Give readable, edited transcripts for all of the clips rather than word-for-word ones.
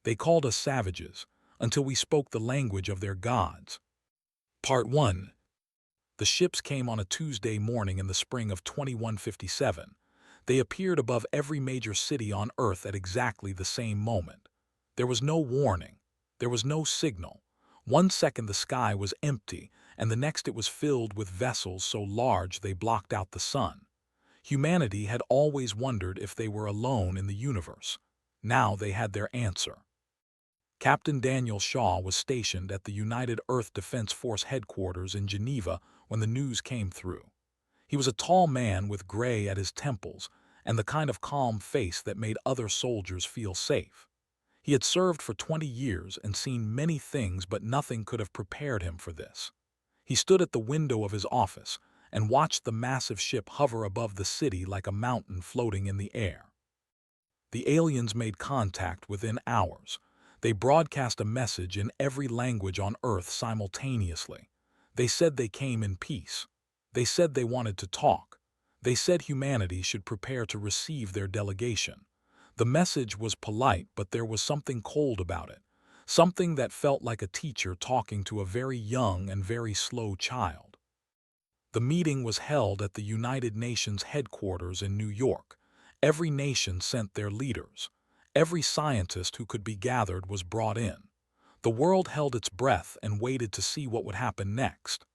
They called us savages, until we spoke the language of their gods. Part 1. The ships came on a Tuesday morning in the spring of 2157. They appeared above every major city on Earth at exactly the same moment. There was no warning. There was no signal. One second the sky was empty, and the next it was filled with vessels so large they blocked out the sun. Humanity had always wondered if they were alone in the universe. Now they had their answer. Captain Daniel Shaw was stationed at the United Earth Defense Force headquarters in Geneva when the news came through. He was a tall man with gray at his temples and the kind of calm face that made other soldiers feel safe. He had served for 20 years and seen many things, but nothing could have prepared him for this. He stood at the window of his office and watched the massive ship hover above the city like a mountain floating in the air. The aliens made contact within hours. They broadcast a message in every language on Earth simultaneously. They said they came in peace. They said they wanted to talk. They said humanity should prepare to receive their delegation. The message was polite, but there was something cold about it, something that felt like a teacher talking to a very young and very slow child. The meeting was held at the United Nations headquarters in New York. Every nation sent their leaders. Every scientist who could be gathered was brought in. The world held its breath and waited to see what would happen next.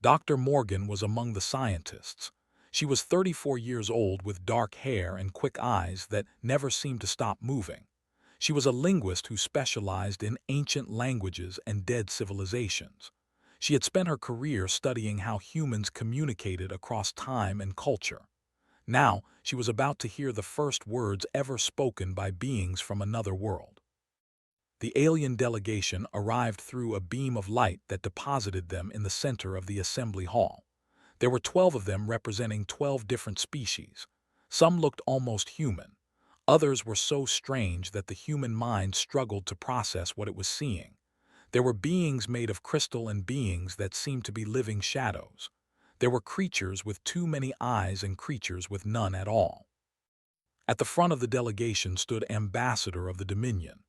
Dr. Morgan was among the scientists. She was 34 years old with dark hair and quick eyes that never seemed to stop moving. She was a linguist who specialized in ancient languages and dead civilizations. She had spent her career studying how humans communicated across time and culture. Now, she was about to hear the first words ever spoken by beings from another world. The alien delegation arrived through a beam of light that deposited them in the center of the assembly hall. There were 12 of them representing 12 different species. Some looked almost human. Others were so strange that the human mind struggled to process what it was seeing. There were beings made of crystal and beings that seemed to be living shadows. There were creatures with too many eyes and creatures with none at all. At the front of the delegation stood Ambassador of the Dominion.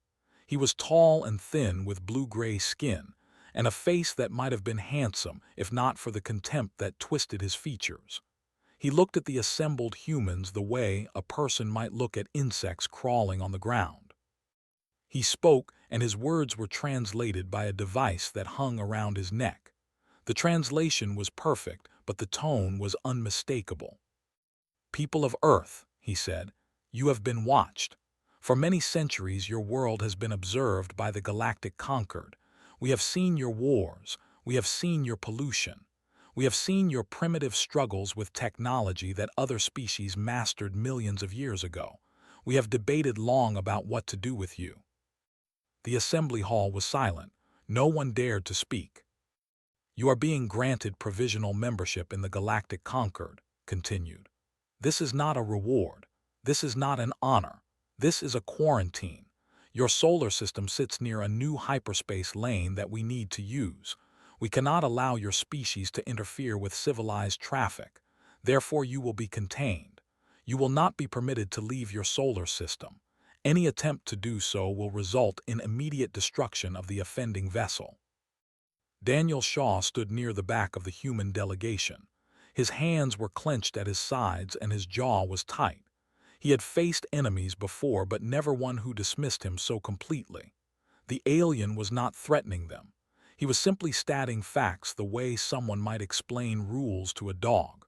He was tall and thin with blue-gray skin, and a face that might have been handsome if not for the contempt that twisted his features. He looked at the assembled humans the way a person might look at insects crawling on the ground. He spoke, and his words were translated by a device that hung around his neck. The translation was perfect, but the tone was unmistakable. "People of Earth," he said, "you have been watched. For many centuries your world has been observed by the Galactic Conquered. We have seen your wars. We have seen your pollution. We have seen your primitive struggles with technology that other species mastered millions of years ago. We have debated long about what to do with you." The assembly hall was silent. No one dared to speak. "You are being granted provisional membership in the Galactic Conquered," continued. "This is not a reward. This is not an honor. This is a quarantine. Your solar system sits near a new hyperspace lane that we need to use. We cannot allow your species to interfere with civilized traffic. Therefore, you will be contained. You will not be permitted to leave your solar system. Any attempt to do so will result in immediate destruction of the offending vessel." Daniel Shaw stood near the back of the human delegation. His hands were clenched at his sides and his jaw was tight. He had faced enemies before, but never one who dismissed him so completely. The alien was not threatening them. He was simply stating facts the way someone might explain rules to a dog.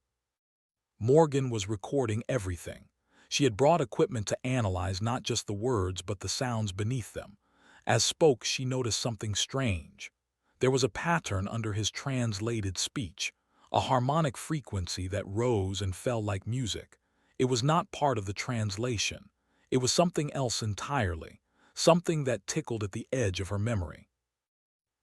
Morgan was recording everything. She had brought equipment to analyze not just the words but the sounds beneath them. As spoke, she noticed something strange. There was a pattern under his translated speech, a harmonic frequency that rose and fell like music. It was not part of the translation. It was something else entirely, something that tickled at the edge of her memory.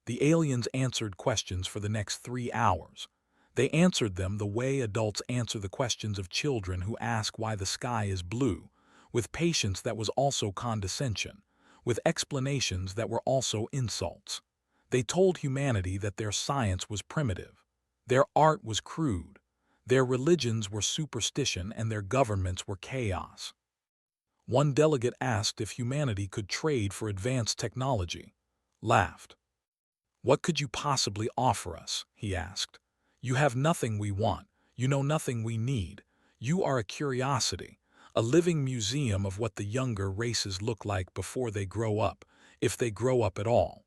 The aliens answered questions for the next 3 hours. They answered them the way adults answer the questions of children who ask why the sky is blue, with patience that was also condescension, with explanations that were also insults. They told humanity that their science was primitive, their art was crude, their religions were superstition, and their governments were chaos. One delegate asked if humanity could trade for advanced technology. Laughed. "What could you possibly offer us?" he asked. "You have nothing we want. You know nothing we need. You are a curiosity, a living museum of what the younger races look like before they grow up, if they grow up at all."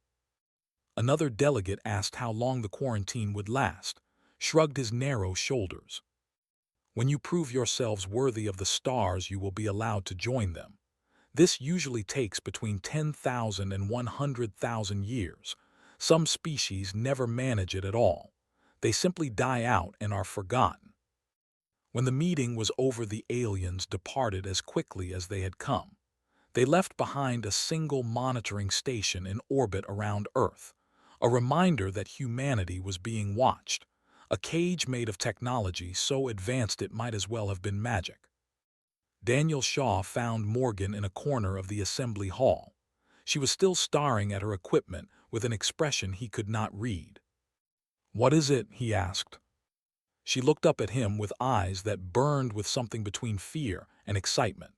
Another delegate asked how long the quarantine would last, shrugged his narrow shoulders. "When you prove yourselves worthy of the stars, you will be allowed to join them. This usually takes between 10,000 and 100,000 years. Some species never manage it at all. They simply die out and are forgotten." When the meeting was over, the aliens departed as quickly as they had come. They left behind a single monitoring station in orbit around Earth, a reminder that humanity was being watched, a cage made of technology so advanced it might as well have been magic. Daniel Shaw found Morgan in a corner of the assembly hall. She was still staring at her equipment with an expression he could not read. "What is it?" he asked. She looked up at him with eyes that burned with something between fear and excitement.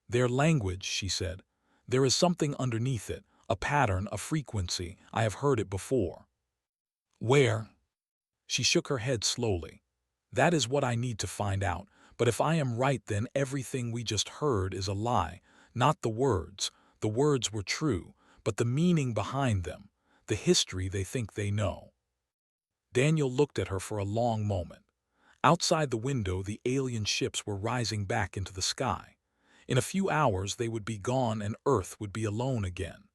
"Their language," she said. "There is something underneath it, a pattern, a frequency. I have heard it before." "Where?" She shook her head slowly. "That is what I need to find out. But if I am right, then everything we just heard is a lie. Not the words. The words were true, but the meaning behind them, the history they think they know." Daniel looked at her for a long moment. Outside the window, the alien ships were rising back into the sky. In a few hours they would be gone and Earth would be alone again.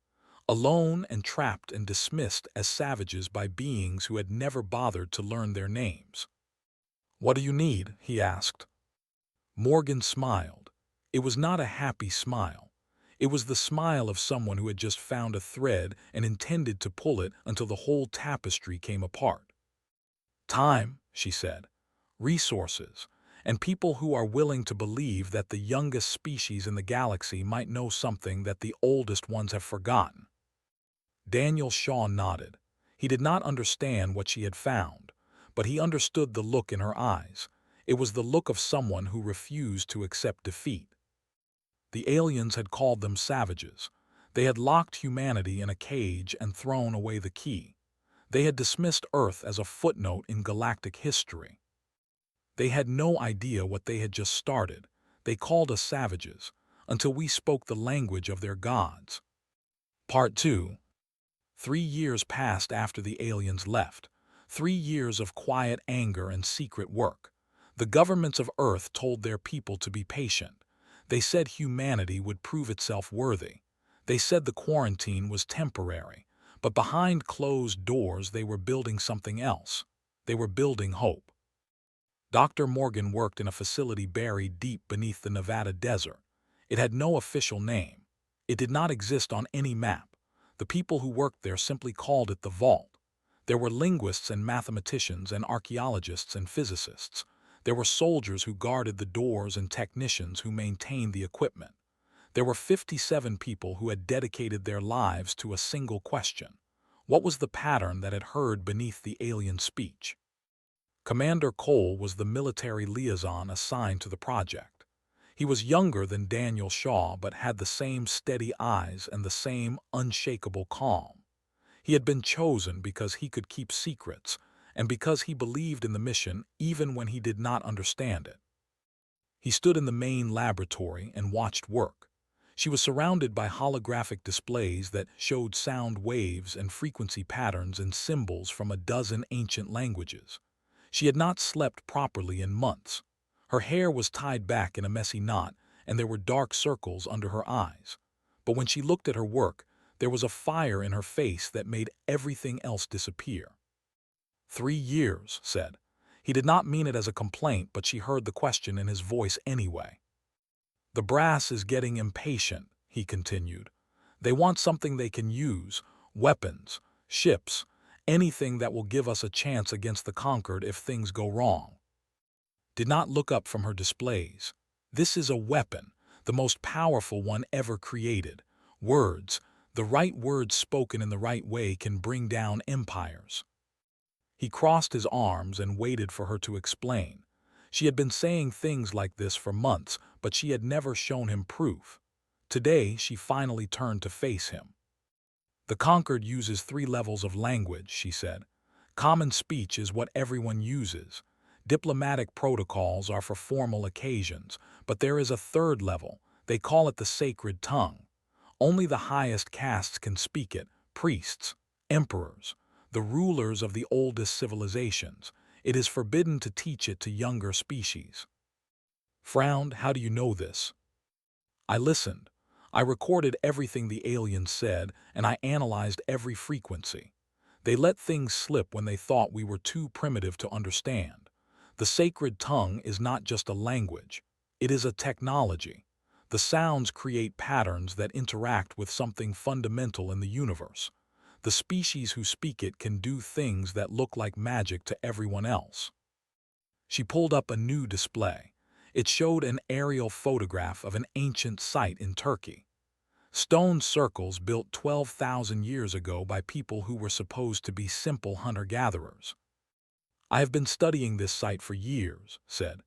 Alone and trapped and dismissed as savages by beings who had never bothered to learn their names. "What do you need?" he asked. Morgan smiled. It was not a happy smile. It was the smile of someone who had just found a thread and intended to pull it until the whole tapestry came apart. "Time," she said. "Resources. And people who are willing to believe that the youngest species in the galaxy might know something that the oldest ones have forgotten." Daniel Shaw nodded. He did not understand what she had found, but he understood the look in her eyes. It was the look of someone who refused to accept defeat. The aliens had called them savages. They had locked humanity in a cage and thrown away the key. They had dismissed Earth as a footnote in galactic history. They had no idea what they had just started. They called us savages, until we spoke the language of their gods. Part 2. 3 years passed after the aliens left. 3 years of quiet anger and secret work. The governments of Earth told their people to be patient. They said humanity would prove itself worthy. They said the quarantine was temporary. But behind closed doors they were building something else. They were building hope. Dr. Morgan worked in a facility buried deep beneath the Nevada desert. It had no official name. It did not exist on any map. The people who worked there simply called it the vault. There were linguists and mathematicians and archaeologists and physicists. There were soldiers who guarded the doors and technicians who maintained the equipment. There were 57 people who had dedicated their lives to a single question. What was the pattern that had heard beneath the alien speech? Commander Cole was the military liaison assigned to the project. He was younger than Daniel Shaw but had the same steady eyes and the same unshakable calm. He had been chosen because he could keep secrets and because he believed in the mission even when he did not understand it. He stood in the main laboratory and watched work. She was surrounded by holographic displays that showed sound waves and frequency patterns and symbols from a dozen ancient languages. She had not slept properly in months. Her hair was tied back in a messy knot, and there were dark circles under her eyes. But when she looked at her work, there was a fire in her face that made everything else disappear. 3 years, said. He did not mean it as a complaint, but she heard the question in his voice anyway. The brass is getting impatient, he continued. They want something they can use, weapons, ships, anything that will give us a chance against the conquered if things go wrong. Did not look up from her displays. This is a weapon, the most powerful one ever created. Words, the right words spoken in the right way can bring down empires. He crossed his arms and waited for her to explain. She had been saying things like this for months, but she had never shown him proof. Today, she finally turned to face him. The Conquered uses 3 levels of language, she said. Common speech is what everyone uses. Diplomatic protocols are for formal occasions, but there is a 3rd level. They call it the sacred tongue. Only the highest castes can speak it, priests, emperors, the rulers of the oldest civilizations. It is forbidden to teach it to younger species. Frowned, how do you know this? I listened. I recorded everything the aliens said, and I analyzed every frequency. They let things slip when they thought we were too primitive to understand. The sacred tongue is not just a language. It is a technology. The sounds create patterns that interact with something fundamental in the universe. The species who speak it can do things that look like magic to everyone else. She pulled up a new display. It showed an aerial photograph of an ancient site in Turkey. Stone circles built 12,000 years ago by people who were supposed to be simple hunter-gatherers. I have been studying this site for years, said.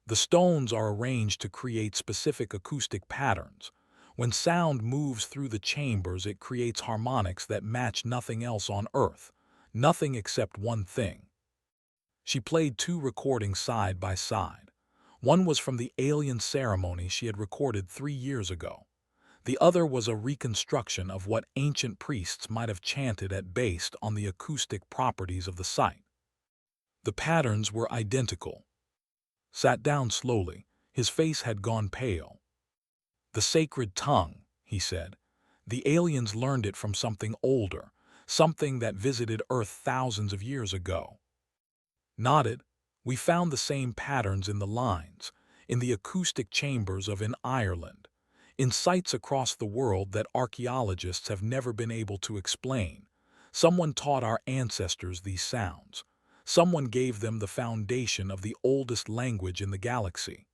The stones are arranged to create specific acoustic patterns. When sound moves through the chambers, it creates harmonics that match nothing else on Earth, nothing except one thing. She played 2 recordings side by side. One was from the alien ceremony she had recorded 3 years ago. The other was a reconstruction of what ancient priests might have chanted based on the acoustic properties of the site. The patterns were identical. Sat down slowly. His face had gone pale. The sacred tongue, he said. The aliens learned it from something older, something that visited Earth thousands of years ago. Nodded. We found the same patterns in the lines, in the acoustic chambers in Ireland, in sites across the world that archaeologists have never been able to explain. Someone taught our ancestors these sounds. Someone gave them the foundation of the oldest language in the galaxy.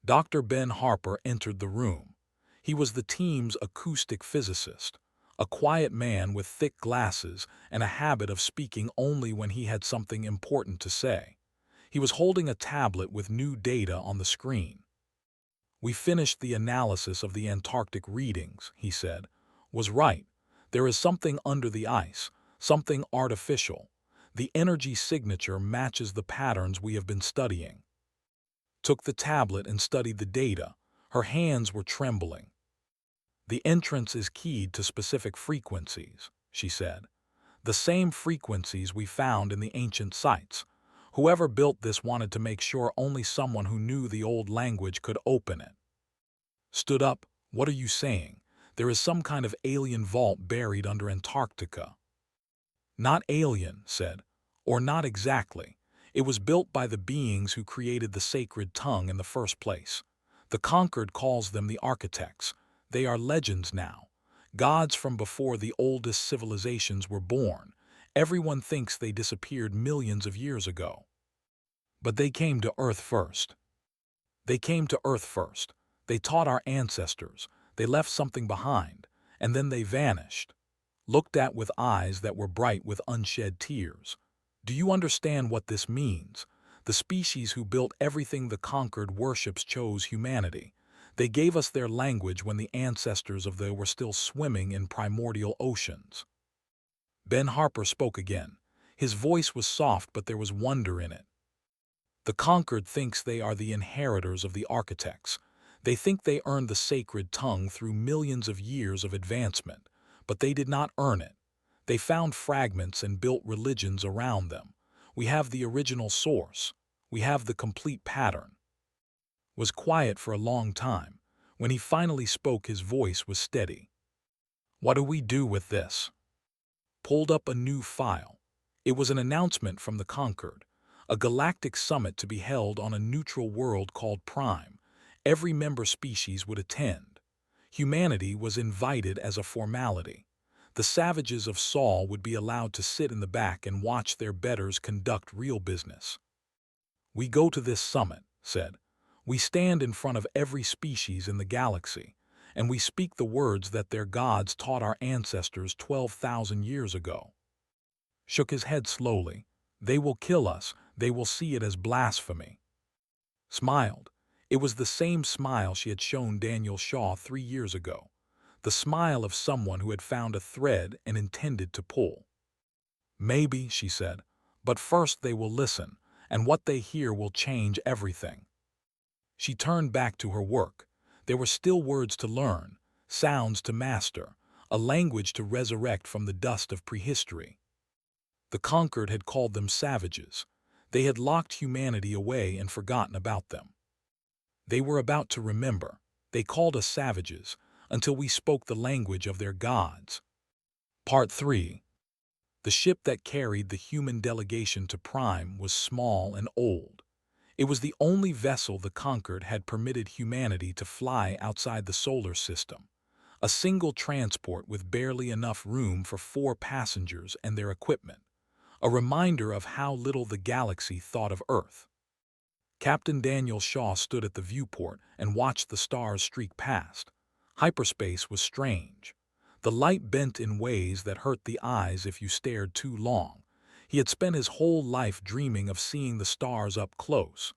Dr. Ben Harper entered the room. He was the team's acoustic physicist, a quiet man with thick glasses and a habit of speaking only when he had something important to say. He was holding a tablet with new data on the screen. We finished the analysis of the Antarctic readings, he said. Was right. There is something under the ice, something artificial. The energy signature matches the patterns we have been studying. Took the tablet and studied the data. Her hands were trembling. The entrance is keyed to specific frequencies, she said. The same frequencies we found in the ancient sites. Whoever built this wanted to make sure only someone who knew the old language could open it. Stood up. What are you saying? There is some kind of alien vault buried under Antarctica. Not alien, said. Or not exactly. It was built by the beings who created the sacred tongue in the first place. The Conquered calls them the architects. They are legends now. Gods from before the oldest civilizations were born. Everyone thinks they disappeared millions of years ago. But they came to Earth first. They came to Earth first. They taught our ancestors. They left something behind. And then they vanished. Looked at with eyes that were bright with unshed tears. Do you understand what this means? The species who built everything the Conquered worships chose humanity. They gave us their language when the ancestors of they were still swimming in primordial oceans. Ben Harper spoke again. His voice was soft, but there was wonder in it. The Conquered thinks they are the inheritors of the architects. They think they earned the sacred tongue through millions of years of advancement, but they did not earn it. They found fragments and built religions around them. We have the original source. We have the complete pattern. Was quiet for a long time. When he finally spoke, his voice was steady. What do we do with this? Pulled up a new file. It was an announcement from the Conquered, a galactic summit to be held on a neutral world called Prime. Every member species would attend. Humanity was invited as a formality. The savages of Saul would be allowed to sit in the back and watch their betters conduct real business. We go to this summit, said. We stand in front of every species in the galaxy, and we speak the words that their gods taught our ancestors 12,000 years ago. Shook his head slowly. They will kill us. They will see it as blasphemy. Smiled. It was the same smile she had shown Daniel Shaw 3 years ago, the smile of someone who had found a thread and intended to pull. "Maybe," she said, "but first they will listen, and what they hear will change everything." She turned back to her work. There were still words to learn, sounds to master, a language to resurrect from the dust of prehistory. The conquered had called them savages. They had locked humanity away and forgotten about them. They were about to remember. They called us savages until we spoke the language of their gods. Part 3. The ship that carried the human delegation to Prime was small and old. It was the only vessel the conquered had permitted humanity to fly outside the solar system. A single transport with barely enough room for 4 passengers and their equipment. A reminder of how little the galaxy thought of Earth. Captain Daniel Shaw stood at the viewport and watched the stars streak past. Hyperspace was strange. The light bent in ways that hurt the eyes if you stared too long. He had spent his whole life dreaming of seeing the stars up close.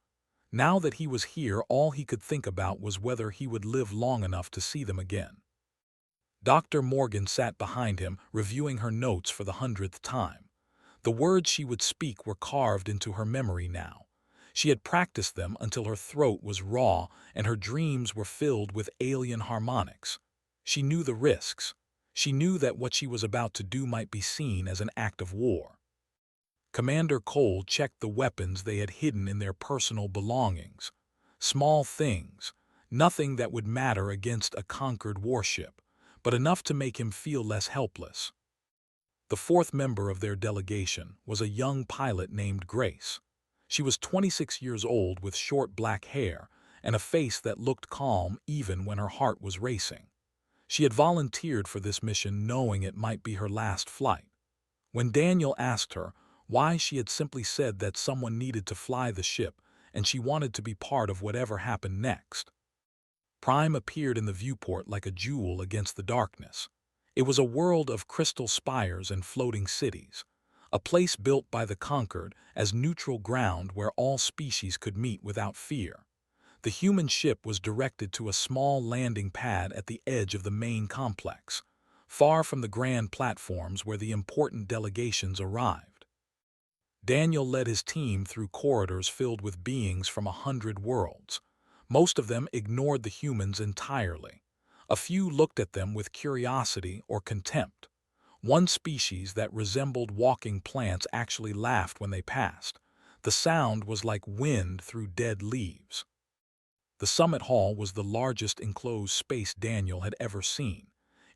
Now that he was here, all he could think about was whether he would live long enough to see them again. Dr. Morgan sat behind him, reviewing her notes for the 100th time. The words she would speak were carved into her memory now. She had practiced them until her throat was raw and her dreams were filled with alien harmonics. She knew the risks. She knew that what she was about to do might be seen as an act of war. Commander Cole checked the weapons they had hidden in their personal belongings. Small things, nothing that would matter against a conquered warship, but enough to make him feel less helpless. The 4th member of their delegation was a young pilot named Grace. She was 26 years old with short black hair and a face that looked calm even when her heart was racing. She had volunteered for this mission knowing it might be her last flight. When Daniel asked her why, she had simply said that someone needed to fly the ship and she wanted to be part of whatever happened next. Prime appeared in the viewport like a jewel against the darkness. It was a world of crystal spires and floating cities, a place built by the conquered as neutral ground where all species could meet without fear. The human ship was directed to a small landing pad at the edge of the main complex, far from the grand platforms where the important delegations arrived. Daniel led his team through corridors filled with beings from 100 worlds. Most of them ignored the humans entirely. A few looked at them with curiosity or contempt. One species that resembled walking plants actually laughed when they passed. The sound was like wind through dead leaves. The summit hall was the largest enclosed space Daniel had ever seen.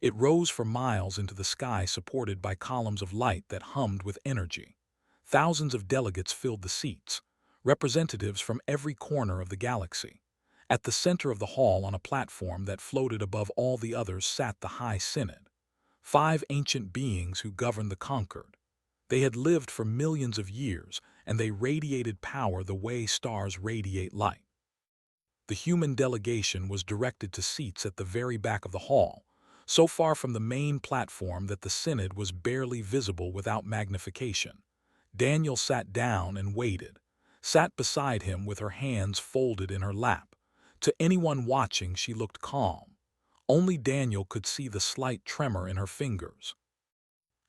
It rose for miles into the sky, supported by columns of light that hummed with energy. Thousands of delegates filled the seats, representatives from every corner of the galaxy. At the center of the hall, on a platform that floated above all the others, sat the High Synod, 5 ancient beings who governed the conquered. They had lived for millions of years, and they radiated power the way stars radiate light. The human delegation was directed to seats at the very back of the hall, so far from the main platform that the Synod was barely visible without magnification. Daniel sat down and waited, sat beside him with her hands folded in her lap. To anyone watching, she looked calm. Only Daniel could see the slight tremor in her fingers.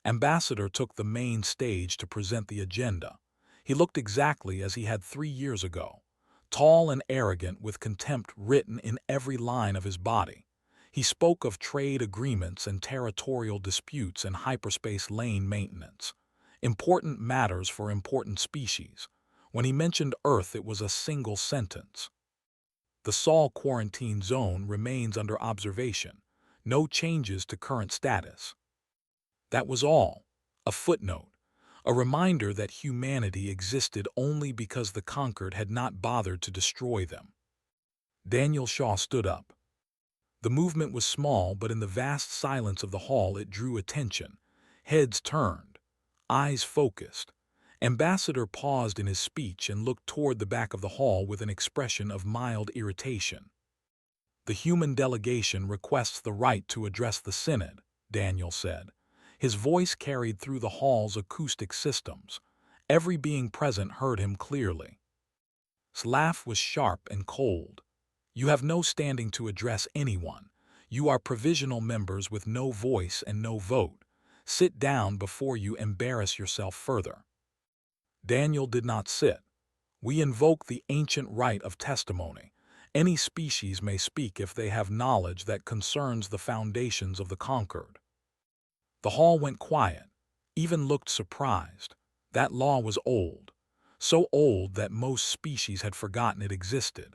Ambassador took the main stage to present the agenda. He looked exactly as he had 3 years ago, tall and arrogant with contempt written in every line of his body. He spoke of trade agreements and territorial disputes and hyperspace lane maintenance, important matters for important species. When he mentioned Earth, it was a single sentence. The Sol quarantine zone remains under observation. No changes to current status. That was all. A footnote. A reminder that humanity existed only because the conquered had not bothered to destroy them. Daniel Shaw stood up. The movement was small, but in the vast silence of the hall it drew attention. Heads turned, eyes focused. Ambassador paused in his speech and looked toward the back of the hall with an expression of mild irritation. "The human delegation requests the right to address the Synod," Daniel said. His voice carried through the hall's acoustic systems. Every being present heard him clearly. His laugh was sharp and cold. You have no standing to address anyone. You are provisional members with no voice and no vote. Sit down before you embarrass yourself further." Daniel did not sit. "We invoke the ancient right of testimony. Any species may speak if they have knowledge that concerns the foundations of the conquered." The hall went quiet, even looked surprised. That law was old, so old that most species had forgotten it existed.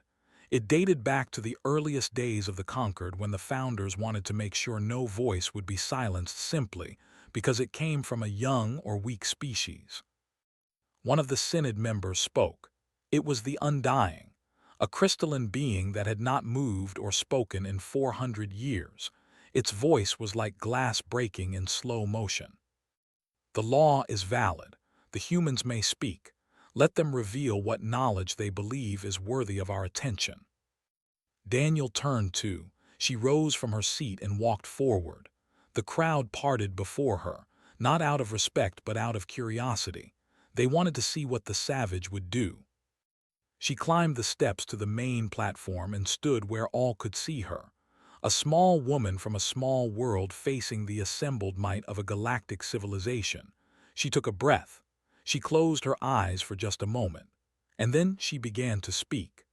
It dated back to the earliest days of the conquered, when the founders wanted to make sure no voice would be silenced simply because it came from a young or weak species. One of the Synod members spoke. It was the Undying, a crystalline being that had not moved or spoken in 400 years. Its voice was like glass breaking in slow motion. "The law is valid. The humans may speak. Let them reveal what knowledge they believe is worthy of our attention." Daniel turned too. She rose from her seat and walked forward. The crowd parted before her, not out of respect but out of curiosity. They wanted to see what the savage would do. She climbed the steps to the main platform and stood where all could see her. A small woman from a small world facing the assembled might of a galactic civilization. She took a breath. She closed her eyes for just a moment. And then she began to speak.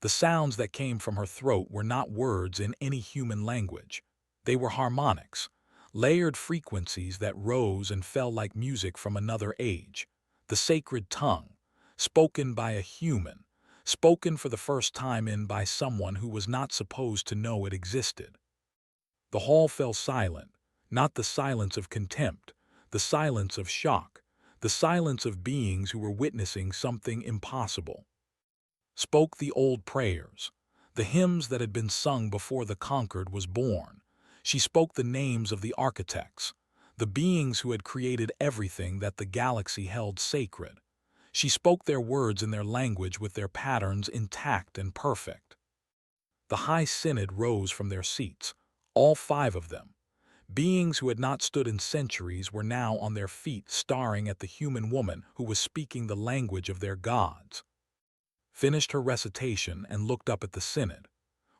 The sounds that came from her throat were not words in any human language. They were harmonics, layered frequencies that rose and fell like music from another age. The sacred tongue, spoken by a human, spoken for the first time by someone who was not supposed to know it existed. The hall fell silent, not the silence of contempt, the silence of shock, the silence of beings who were witnessing something impossible. Spoke the old prayers, the hymns that had been sung before the conquered was born. She spoke the names of the architects, the beings who had created everything that the galaxy held sacred. She spoke their words in their language with their patterns intact and perfect. The High Synod rose from their seats, all 5 of them. Beings who had not stood in centuries were now on their feet, staring at the human woman who was speaking the language of their gods. Finished her recitation and looked up at the Synod.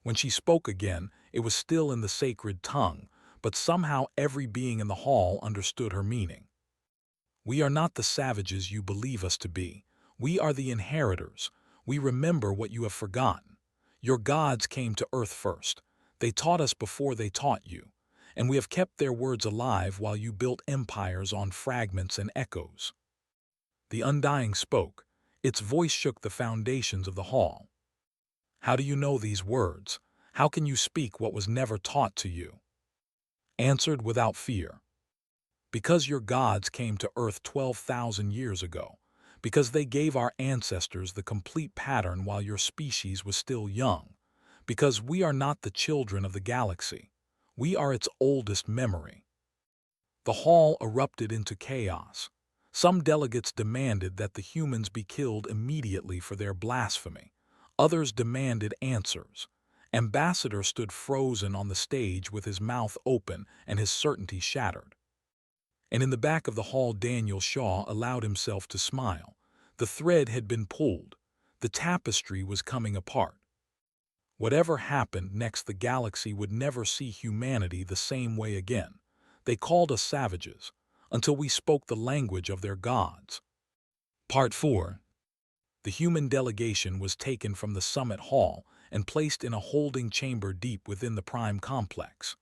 When she spoke again, it was still in the sacred tongue, but somehow every being in the hall understood her meaning. "We are not the savages you believe us to be. We are the inheritors. We remember what you have forgotten. Your gods came to Earth first. They taught us before they taught you, and we have kept their words alive while you built empires on fragments and echoes." The Undying spoke. Its voice shook the foundations of the hall. "How do you know these words? How can you speak what was never taught to you?" Answered without fear. "Because your gods came to Earth 12,000 years ago. Because they gave our ancestors the complete pattern while your species was still young. Because we are not the children of the galaxy. We are its oldest memory." The hall erupted into chaos. Some delegates demanded that the humans be killed immediately for their blasphemy. Others demanded answers. Ambassador stood frozen on the stage with his mouth open and his certainty shattered. And in the back of the hall, Daniel Shaw allowed himself to smile. The thread had been pulled. The tapestry was coming apart. Whatever happened next, the galaxy would never see humanity the same way again. They called us savages, until we spoke the language of their gods. Part 4. The human delegation was taken from the summit hall and placed in a holding chamber deep within the prime complex.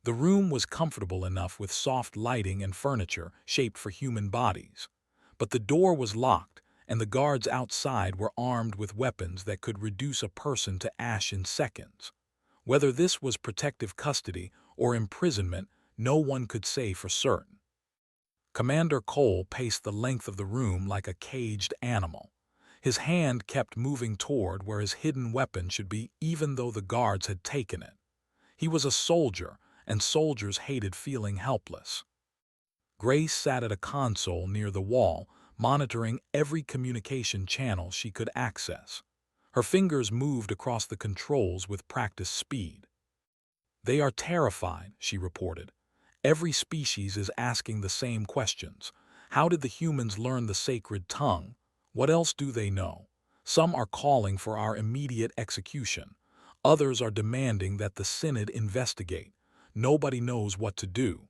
The room was comfortable enough with soft lighting and furniture shaped for human bodies. But the door was locked, and the guards outside were armed with weapons that could reduce a person to ash in seconds. Whether this was protective custody or imprisonment, no one could say for certain. Commander Cole paced the length of the room like a caged animal. His hand kept moving toward where his hidden weapon should be, even though the guards had taken it. He was a soldier, and soldiers hated feeling helpless. Grace sat at a console near the wall, monitoring every communication channel she could access. Her fingers moved across the controls with practiced speed. "They are terrified," she reported. "Every species is asking the same questions. How did the humans learn the sacred tongue? What else do they know? Some are calling for our immediate execution. Others are demanding that the Synod investigate. Nobody knows what to do.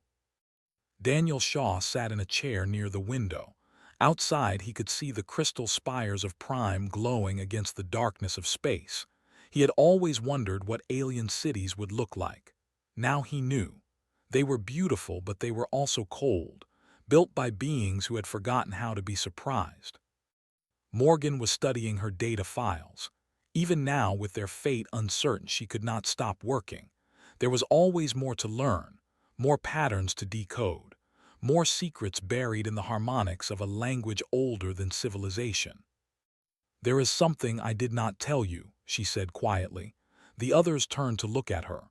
Daniel Shaw sat in a chair near the window. Outside, he could see the crystal spires of Prime glowing against the darkness of space. He had always wondered what alien cities would look like. Now he knew. They were beautiful, but they were also cold, built by beings who had forgotten how to be surprised. Morgan was studying her data files. Even now, with their fate uncertain, she could not stop working. There was always more to learn, more patterns to decode, more secrets buried in the harmonics of a language older than civilization. "There is something I did not tell you," she said quietly. The others turned to look at her.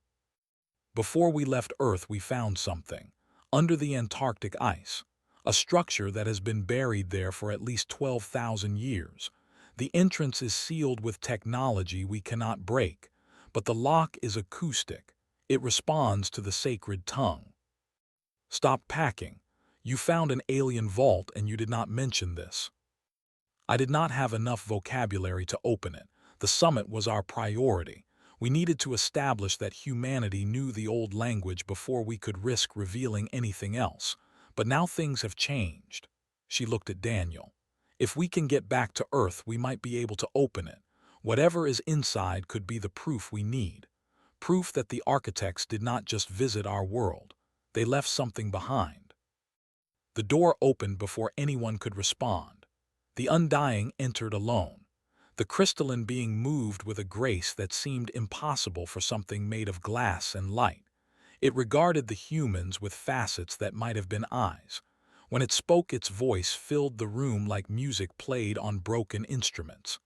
"Before we left Earth, we found something. Under the Antarctic ice. A structure that has been buried there for at least 12,000 years. The entrance is sealed with technology we cannot break, but the lock is acoustic. It responds to the sacred tongue." "Stop packing. You found an alien vault and you did not mention this." "I did not have enough vocabulary to open it. The summit was our priority. We needed to establish that humanity knew the old language before we could risk revealing anything else. But now things have changed." She looked at Daniel. "If we can get back to Earth, we might be able to open it. Whatever is inside could be the proof we need. Proof that the architects did not just visit our world. They left something behind." The door opened before anyone could respond. The Undying entered alone, the crystalline being moved with a grace that seemed impossible for something made of glass and light. It regarded the humans with facets that might have been eyes. When it spoke, its voice filled the room like music played on broken instruments.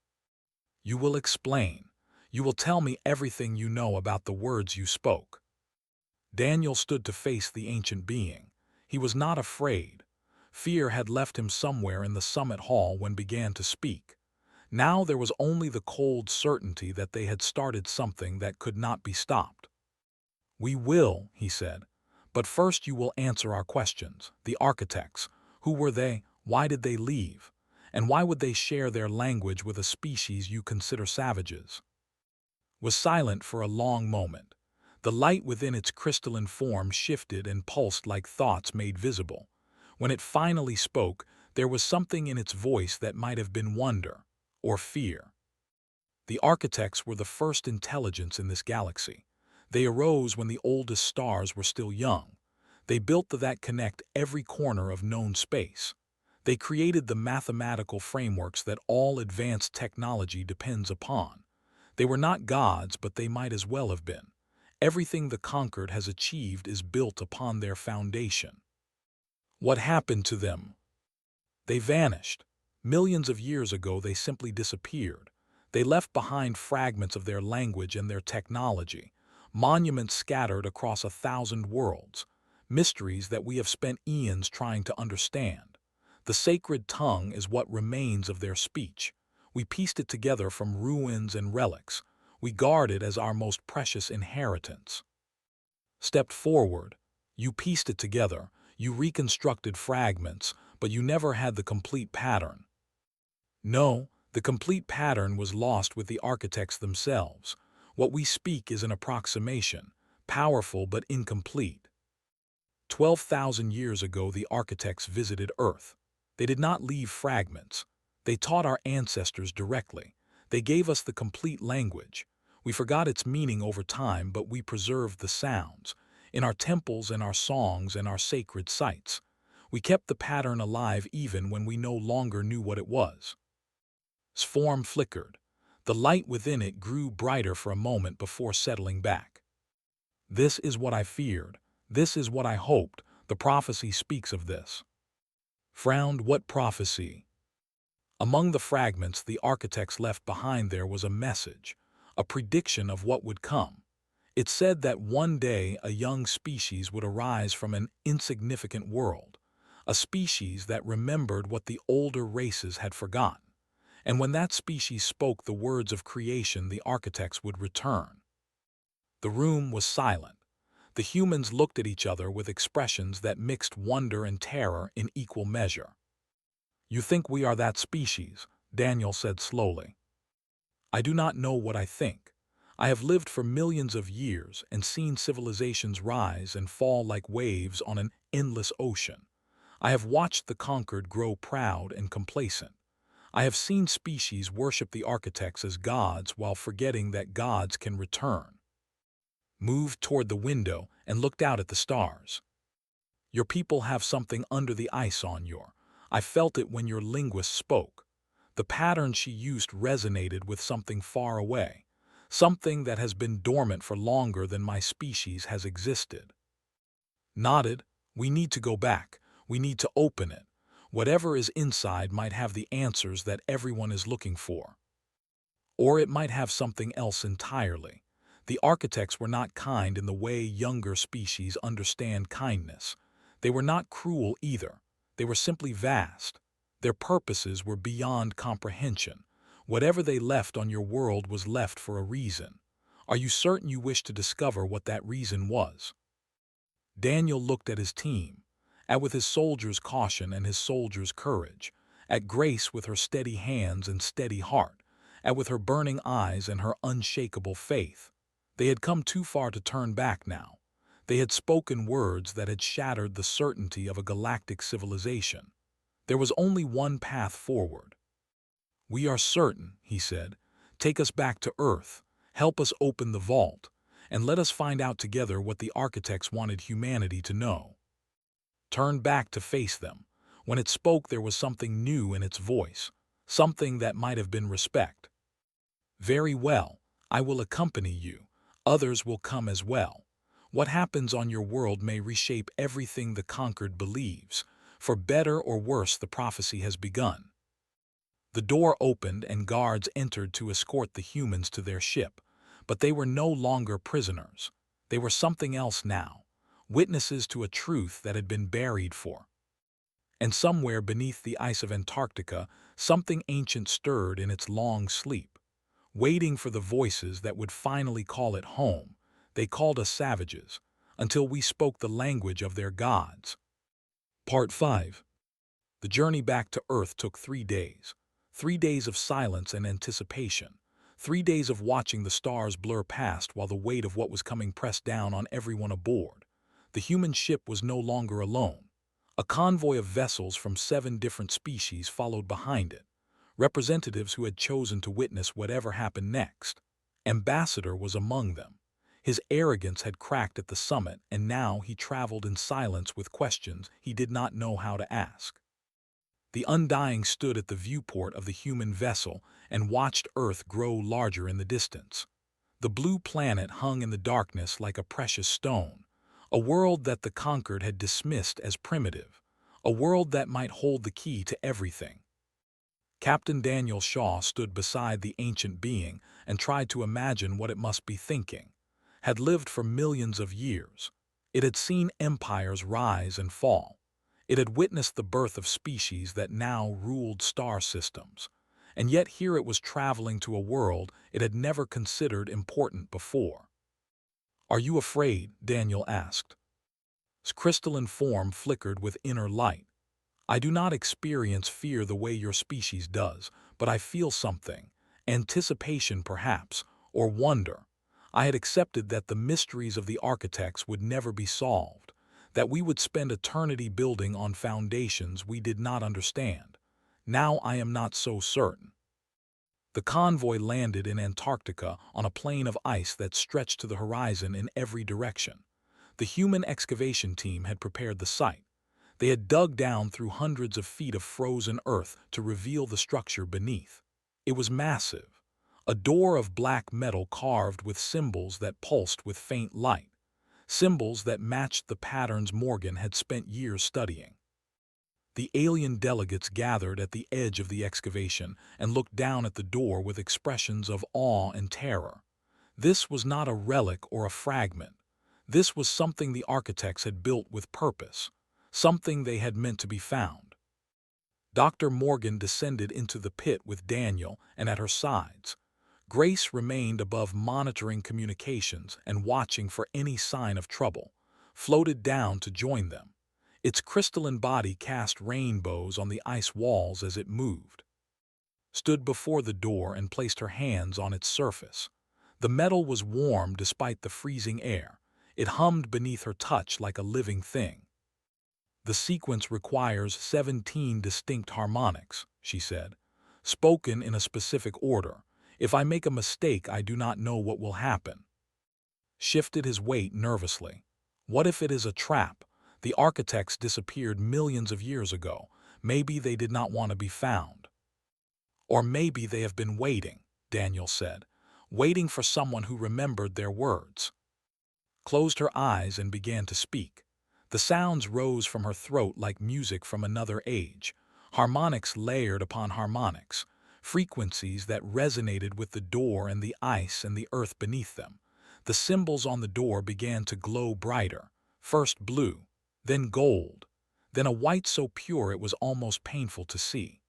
"You will explain. You will tell me everything you know about the words you spoke." Daniel stood to face the ancient being. He was not afraid. Fear had left him somewhere in the summit hall when began to speak. Now there was only the cold certainty that they had started something that could not be stopped. "We will," he said. "But first you will answer our questions. The architects. Who were they? Why did they leave? And why would they share their language with a species you consider savages?" Was silent for a long moment. The light within its crystalline form shifted and pulsed like thoughts made visible. When it finally spoke, there was something in its voice that might have been wonder or fear. "The architects were the first intelligence in this galaxy. They arose when the oldest stars were still young. They built that connect every corner of known space. They created the mathematical frameworks that all advanced technology depends upon. They were not gods, but they might as well have been. Everything the conquered has achieved is built upon their foundation." "What happened to them?" "They vanished. Millions of years ago they simply disappeared. They left behind fragments of their language and their technology, monuments scattered across 1,000 worlds, mysteries that we have spent eons trying to understand. The sacred tongue is what remains of their speech. We pieced it together from ruins and relics. We guard it as our most precious inheritance." Stepped forward. "You pieced it together. You reconstructed fragments, but you never had the complete pattern." "No, the complete pattern was lost with the architects themselves. What we speak is an approximation, powerful but incomplete. 12,000 years ago the architects visited Earth. They did not leave fragments. They taught our ancestors directly. They gave us the complete language. We forgot its meaning over time, but we preserved the sounds, in our temples and our songs and our sacred sites. We kept the pattern alive even when we no longer knew what it was." Its form flickered. The light within it grew brighter for a moment before settling back. "This is what I feared. This is what I hoped. The prophecy speaks of this." Frowned. "What prophecy?" "Among the fragments the architects left behind there was a message, a prediction of what would come. It said that one day a young species would arise from an insignificant world, a species that remembered what the older races had forgotten. And when that species spoke the words of creation, the architects would return." The room was silent. The humans looked at each other with expressions that mixed wonder and terror in equal measure. "You think we are that species?" Daniel said slowly. "I do not know what I think. I have lived for millions of years and seen civilizations rise and fall like waves on an endless ocean. I have watched the conquered grow proud and complacent. I have seen species worship the architects as gods while forgetting that gods can return. Moved toward the window and looked out at the stars. Your people have something under the ice on your. I felt it when your linguist spoke. The pattern she used resonated with something far away, something that has been dormant for longer than my species has existed. Nodded. We need to go back. We need to open it. Whatever is inside might have the answers that everyone is looking for. Or it might have something else entirely. The architects were not kind in the way younger species understand kindness. They were not cruel either. They were simply vast. Their purposes were beyond comprehension. Whatever they left on your world was left for a reason. Are you certain you wish to discover what that reason was? Daniel looked at his team, with his soldiers' caution and his soldiers' courage, at Grace with her steady hands and steady heart, with her burning eyes and her unshakable faith. They had come too far to turn back now. They had spoken words that had shattered the certainty of a galactic civilization. There was only one path forward. "We are certain," he said. "Take us back to Earth, help us open the vault, and let us find out together what the architects wanted humanity to know." Turned back to face them. When it spoke, there was something new in its voice, something that might have been respect. "Very well, I will accompany you. Others will come as well. What happens on your world may reshape everything the conquered believes. For better or worse, the prophecy has begun." The door opened and guards entered to escort the humans to their ship. But they were no longer prisoners. They were something else now, witnesses to a truth that had been buried for. And somewhere beneath the ice of Antarctica, something ancient stirred in its long sleep. Waiting for the voices that would finally call it home, they called us savages, until we spoke the language of their gods. Part 5. The journey back to Earth took 3 days. 3 days of silence and anticipation. 3 days of watching the stars blur past while the weight of what was coming pressed down on everyone aboard. The human ship was no longer alone. A convoy of vessels from 7 different species followed behind it, representatives who had chosen to witness whatever happened next. Ambassador was among them. His arrogance had cracked at the summit, and now he traveled in silence with questions he did not know how to ask. The Undying stood at the viewport of the human vessel and watched Earth grow larger in the distance. The blue planet hung in the darkness like a precious stone, a world that the conquered had dismissed as primitive, a world that might hold the key to everything. Captain Daniel Shaw stood beside the ancient being and tried to imagine what it must be thinking. Had lived for millions of years. It had seen empires rise and fall. It had witnessed the birth of species that now ruled star systems. And yet here it was traveling to a world it had never considered important before. "Are you afraid?" Daniel asked. His crystalline form flickered with inner light. "I do not experience fear the way your species does, but I feel something, anticipation perhaps, or wonder. I had accepted that the mysteries of the architects would never be solved, that we would spend eternity building on foundations we did not understand. Now I am not so certain." The convoy landed in Antarctica on a plain of ice that stretched to the horizon in every direction. The human excavation team had prepared the site. They had dug down through hundreds of feet of frozen earth to reveal the structure beneath. It was massive, a door of black metal carved with symbols that pulsed with faint light, symbols that matched the patterns Morgan had spent years studying. The alien delegates gathered at the edge of the excavation and looked down at the door with expressions of awe and terror. This was not a relic or a fragment. This was something the architects had built with purpose, something they had meant to be found. Dr. Morgan descended into the pit with Daniel and at her sides. Grace remained above monitoring communications and watching for any sign of trouble, floated down to join them. Its crystalline body cast rainbows on the ice walls as it moved. Stood before the door and placed her hands on its surface. The metal was warm despite the freezing air. It hummed beneath her touch like a living thing. "The sequence requires 17 distinct harmonics," she said, "spoken in a specific order. If I make a mistake, I do not know what will happen." Shifted his weight nervously. What if it is a trap? The architects disappeared millions of years ago. Maybe they did not want to be found. Or maybe they have been waiting, Daniel said, waiting for someone who remembered their words. Closed her eyes and began to speak. The sounds rose from her throat like music from another age, harmonics layered upon harmonics, frequencies that resonated with the door and the ice and the earth beneath them. The symbols on the door began to glow brighter, first blue, then gold, then a white so pure it was almost painful to see.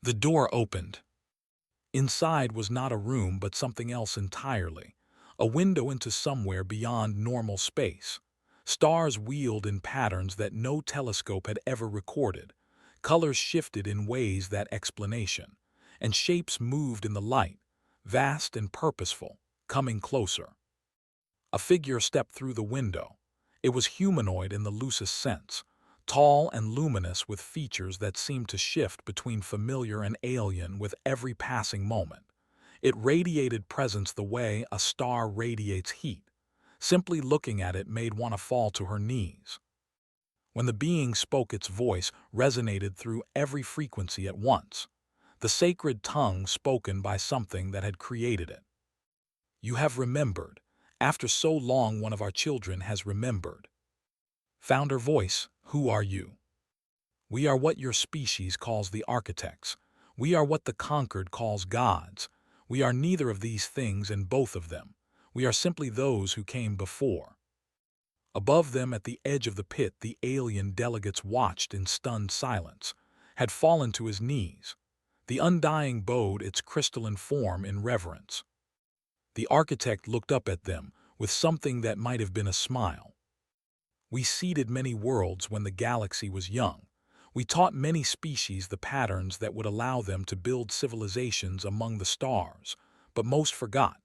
The door opened. Inside was not a room but something else entirely, a window into somewhere beyond normal space. Stars wheeled in patterns that no telescope had ever recorded. Colors shifted in ways that explanation, and shapes moved in the light, vast and purposeful, coming closer. A figure stepped through the window. It was humanoid in the loosest sense, tall and luminous with features that seemed to shift between familiar and alien with every passing moment. It radiated presence the way a star radiates heat. Simply looking at it made one fall to her knees. When the being spoke, its voice resonated through every frequency at once, the sacred tongue spoken by something that had created it. "You have remembered. After so long, one of our children has remembered." Found her voice. "Who are you?" "We are what your species calls the architects. We are what the conquered calls gods. We are neither of these things and both of them. We are simply those who came before." Above them, at the edge of the pit, the alien delegates watched in stunned silence, had fallen to his knees. The undying bowed its crystalline form in reverence. The architect looked up at them with something that might have been a smile. "We seeded many worlds when the galaxy was young. We taught many species the patterns that would allow them to build civilizations among the stars, but most forgot.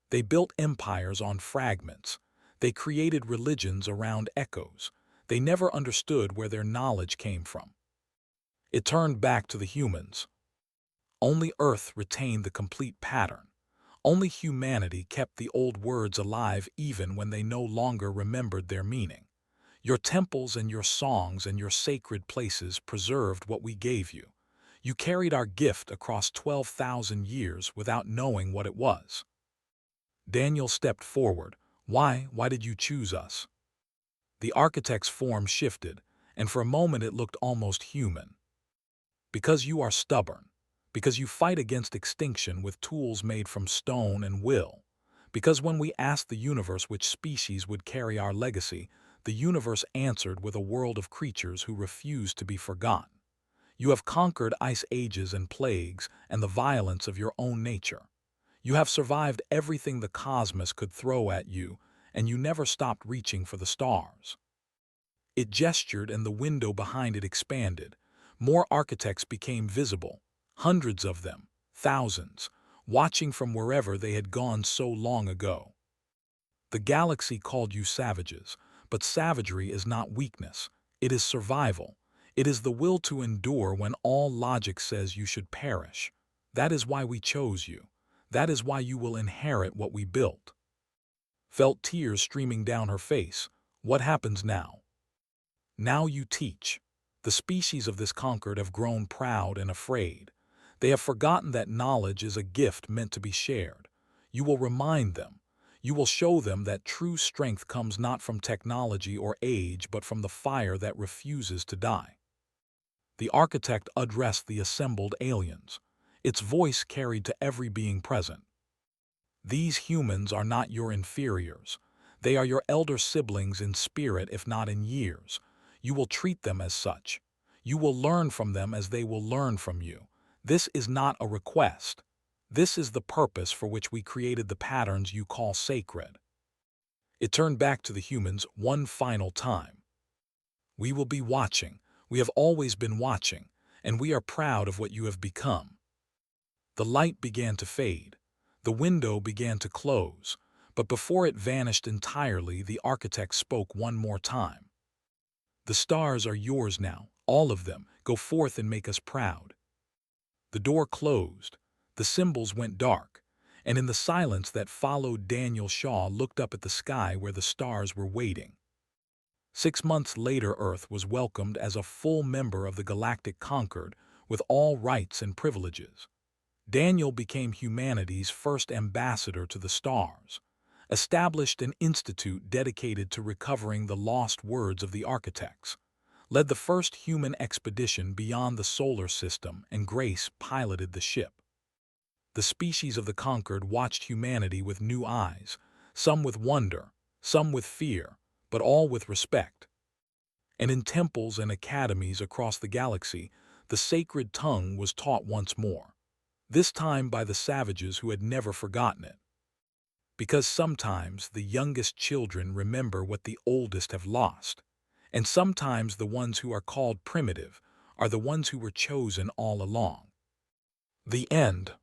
They built empires on fragments. They created religions around echoes. They never understood where their knowledge came from." It turned back to the humans. Only Earth retained the complete pattern. Only humanity kept the old words alive even when they no longer remembered their meaning. "Your temples and your songs and your sacred places preserved what we gave you. You carried our gift across 12,000 years without knowing what it was." Daniel stepped forward. Why did you choose us?" The architect's form shifted, and for a moment it looked almost human. "Because you are stubborn. Because you fight against extinction with tools made from stone and will. Because when we asked the universe which species would carry our legacy, the universe answered with a world of creatures who refused to be forgotten. You have conquered ice ages and plagues and the violence of your own nature. You have survived everything the cosmos could throw at you, and you never stopped reaching for the stars." It gestured, and the window behind it expanded. More architects became visible, hundreds of them, thousands, watching from wherever they had gone so long ago. "The galaxy called you savages, but savagery is not weakness. It is survival. It is the will to endure when all logic says you should perish. That is why we chose you. That is why you will inherit what we built." Felt tears streaming down her face. "What happens now?" "Now you teach. The species of this conquered have grown proud and afraid. They have forgotten that knowledge is a gift meant to be shared. You will remind them. You will show them that true strength comes not from technology or age but from the fire that refuses to die." The architect addressed the assembled aliens. Its voice carried to every being present. "These humans are not your inferiors. They are your elder siblings in spirit if not in years. You will treat them as such. You will learn from them as they will learn from you. This is not a request. This is the purpose for which we created the patterns you call sacred." It turned back to the humans one final time. "We will be watching. We have always been watching, and we are proud of what you have become." The light began to fade. The window began to close, but before it vanished entirely, the architect spoke one more time. "The stars are yours now, all of them. Go forth and make us proud." The door closed, the symbols went dark, and in the silence that followed, Daniel Shaw looked up at the sky where the stars were waiting. 6 months later, Earth was welcomed as a full member of the Galactic Concord with all rights and privileges. Daniel became humanity's first ambassador to the stars, established an institute dedicated to recovering the lost words of the architects, led the first human expedition beyond the solar system, and Grace piloted the ship. The species of the Concord watched humanity with new eyes, some with wonder, some with fear, but all with respect. And in temples and academies across the galaxy, the sacred tongue was taught once more, this time by the savages who had never forgotten it. Because sometimes the youngest children remember what the oldest have lost, and sometimes the ones who are called primitive are the ones who were chosen all along. The end.